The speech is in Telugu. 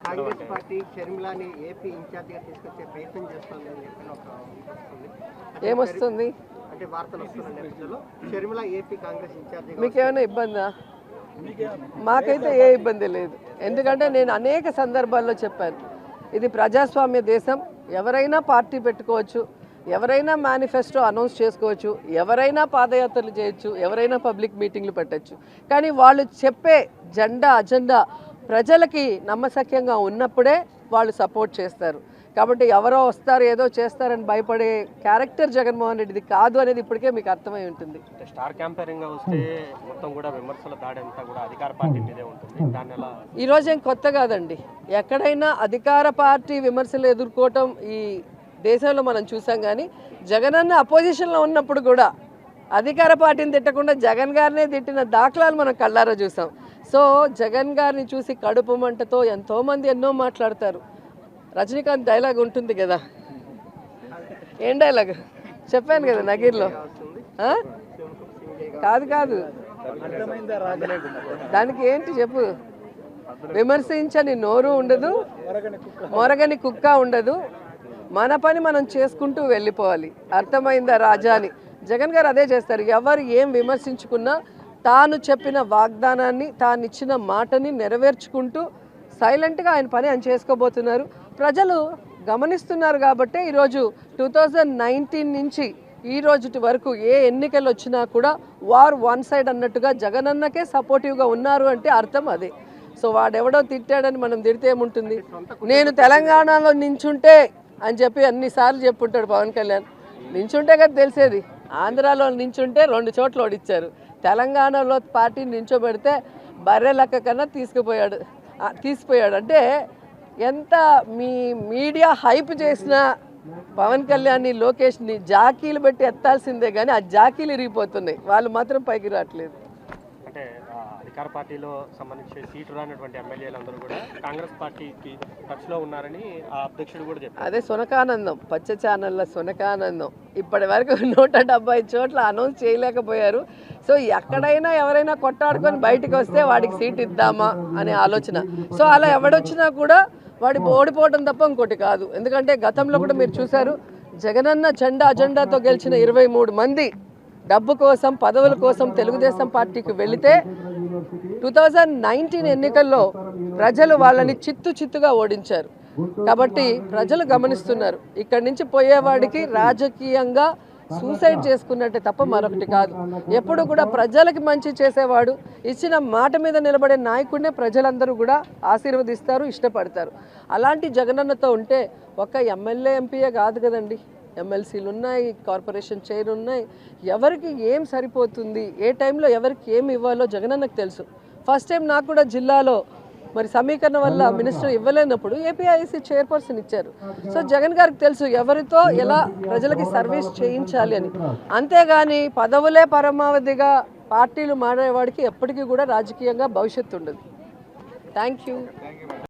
కాంగ్రెస్ పార్టీ షర్మిలాని ఏపీ ఇన్ఛార్జిగా తీసుకొచ్చే ప్రయత్నం చేస్తుంది అని చెప్పి ఏమొస్తుంది అంటే వార్తలు వస్తున్న నేపథ్యంలో షర్మిల ఏపీ కాంగ్రెస్ ఇన్ఛార్జిగా మీకేమైనా ఇబ్బందా? మాకైతే ఏ ఇబ్బంది లేదు. ఎందుకంటే నేను అనేక సందర్భాల్లో చెప్పాను, ఇది ప్రజాస్వామ్య దేశం. ఎవరైనా పార్టీ పెట్టుకోవచ్చు, ఎవరైనా మేనిఫెస్టో అనౌన్స్ చేసుకోవచ్చు, ఎవరైనా పాదయాత్రలు చేయొచ్చు, ఎవరైనా పబ్లిక్ మీటింగ్లు పెట్టచ్చు. కానీ వాళ్ళు చెప్పే అజెండా ప్రజలకి నమ్మశక్యంగా ఉన్నప్పుడే వాళ్ళు సపోర్ట్ చేస్తారు. కాబట్టి ఎవరో వస్తారు ఏదో చేస్తారని భయపడే క్యారెక్టర్ జగన్మోహన్ రెడ్డిది కాదు అనేది ఇప్పటికే మీకు అర్థమై ఉంటుంది. స్టార్ క్యాంపెయినింగ్ గా వస్తే మొత్తం కూడా విమర్శల దాడి అంతా కూడా అధికార పార్టీ మీదే ఉంటుంది. దాని ఎలా ఈరోజు ఏం కొత్త కాదండి. ఎక్కడైనా అధికార పార్టీ విమర్శలు ఎదుర్కోవటం ఈ దేశంలో మనం చూసాం. కానీ జగనన్న అపోజిషన్లో ఉన్నప్పుడు కూడా అధికార పార్టీని తిట్టకుండా జగన్ గారినే తిట్టిన దాఖలాలు మనం కళ్ళారా చూసాం. సో జగన్ గారిని చూసి కడుపు మంటతో ఎంతోమంది ఎన్నో మాట్లాడతారు. రజనీకాంత్ డైలాగ్ ఉంటుంది కదా, ఏం డైలాగ్ చెప్పాను కదా నగీర్లో. కాదు దానికి ఏంటి చెప్పు. విమర్శించని నోరు ఉండదు, మొరగని కుక్క ఉండదు, మన పని మనం చేసుకుంటూ వెళ్ళిపోవాలి. అర్థమైందా రాజా అని జగన్ గారు అదే చేస్తారు. ఎవరు ఏం విమర్శించుకున్నా తాను చెప్పిన వాగ్దానాన్ని, తాను ఇచ్చిన మాటని నెరవేర్చుకుంటూ సైలెంట్గా ఆయన పని ఆయన చేసుకోబోతున్నారు. ప్రజలు గమనిస్తున్నారు. కాబట్టి ఈరోజు 2019 నుంచి ఈ రోజు వరకు ఏ ఎన్నికలు వచ్చినా కూడా వార్ వన్ సైడ్ అన్నట్టుగా జగనన్నకే సపోర్టివ్గా ఉన్నారు అంటే అర్థం అదే. సో వాడెవడో తిట్టాడని మనం తిడితే ఏముంటుంది. నేను తెలంగాణలో నించుంటే అని చెప్పి అన్నిసార్లు చెప్పుంటాడు పవన్ కళ్యాణ్. నించుంటే కదా తెలిసేది. ఆంధ్రాలో నించుంటే 2 చోట్ల ఓడిచ్చారు. తెలంగాణలో పార్టీని నించోబెడితే బర్రె లెక్క కన్నా తీసిపోయాడు. అంటే ఎంత మీ మీడియా హైప్ చేసినా పవన్ కళ్యాణ్ని, లోకేష్ని జాకీలు పెట్టి ఎత్తాల్సిందే కానీ ఆ జాకీలు ఇరిగిపోతున్నాయి. వాళ్ళు మాత్రం పైకి రావట్లేదు. అంటే అధికార పార్టీలో సంబంధించి సీటు రానటువంటి ఎమ్మెల్యేలందరూ కూడా కాంగ్రెస్ పార్టీకి టచ్లో ఉన్నారని ఆ అధ్యక్షుడు కూడా చెప్పారు. అదే సునకానందం, పచ్చ ఛానళ్ళ సునకానందం. ఇప్పటి వరకు 170 చోట్ల అనౌన్స్ చేయలేకపోయారు. సో ఎక్కడైనా ఎవరైనా కొట్టాడుకొని బయటకు వస్తే వాడికి సీట్ ఇద్దామా అనే ఆలోచన. సో అలా ఎవడొచ్చినా కూడా వాడి ఓడిపోవడం తప్ప ఇంకోటి కాదు. ఎందుకంటే గతంలో కూడా మీరు చూశారు, జగనన్న అజెండాతో గెలిచిన 23 మంది డబ్బు కోసం, పదవుల కోసం తెలుగుదేశం పార్టీకి వెళితే 2019 ఎన్నికల్లో ప్రజలు వాళ్ళని చిత్తుగా ఓడించారు. కాబట్టి ప్రజలు గమనిస్తున్నారు. ఇక్కడి నుంచి పోయేవాడికి రాజకీయంగా సూసైడ్ చేసుకున్నట్టే తప్ప మరొకటి కాదు. ఎప్పుడు కూడా ప్రజలకి మంచి చేసేవాడు, ఇచ్చిన మాట మీద నిలబడే నాయకుడినే ప్రజలందరూ కూడా ఆశీర్వదిస్తారు, ఇష్టపడతారు. అలాంటి జగనన్నతో ఉంటే ఒక ఎమ్మెల్యే ఎంపీయే కాదు కదండి, ఎమ్మెల్సీలు ఉన్నాయి, కార్పొరేషన్ చైర్ ఉన్నాయి. ఎవరికి ఏం సరిపోతుంది, ఏ టైంలో ఎవరికి ఏమి ఇవ్వాలో జగనన్నకు తెలుసు. ఫస్ట్ టైం నాకు కూడా జిల్లాలో మరి సమీకరణ వల్ల మినిస్టర్ ఇవ్వలేనప్పుడు ఏపీఐసి చైర్పర్సన్ ఇచ్చారు. సో జగన్ గారికి తెలుసు ఎవరితో ఎలా ప్రజలకి సర్వీస్ చేయించాలి అని. అంతేగాని పదవులే పరమావధిగా పార్టీలు మారేవాడికి ఎప్పటికీ కూడా రాజకీయంగా భవిష్యత్తు ఉండదు. Thank you.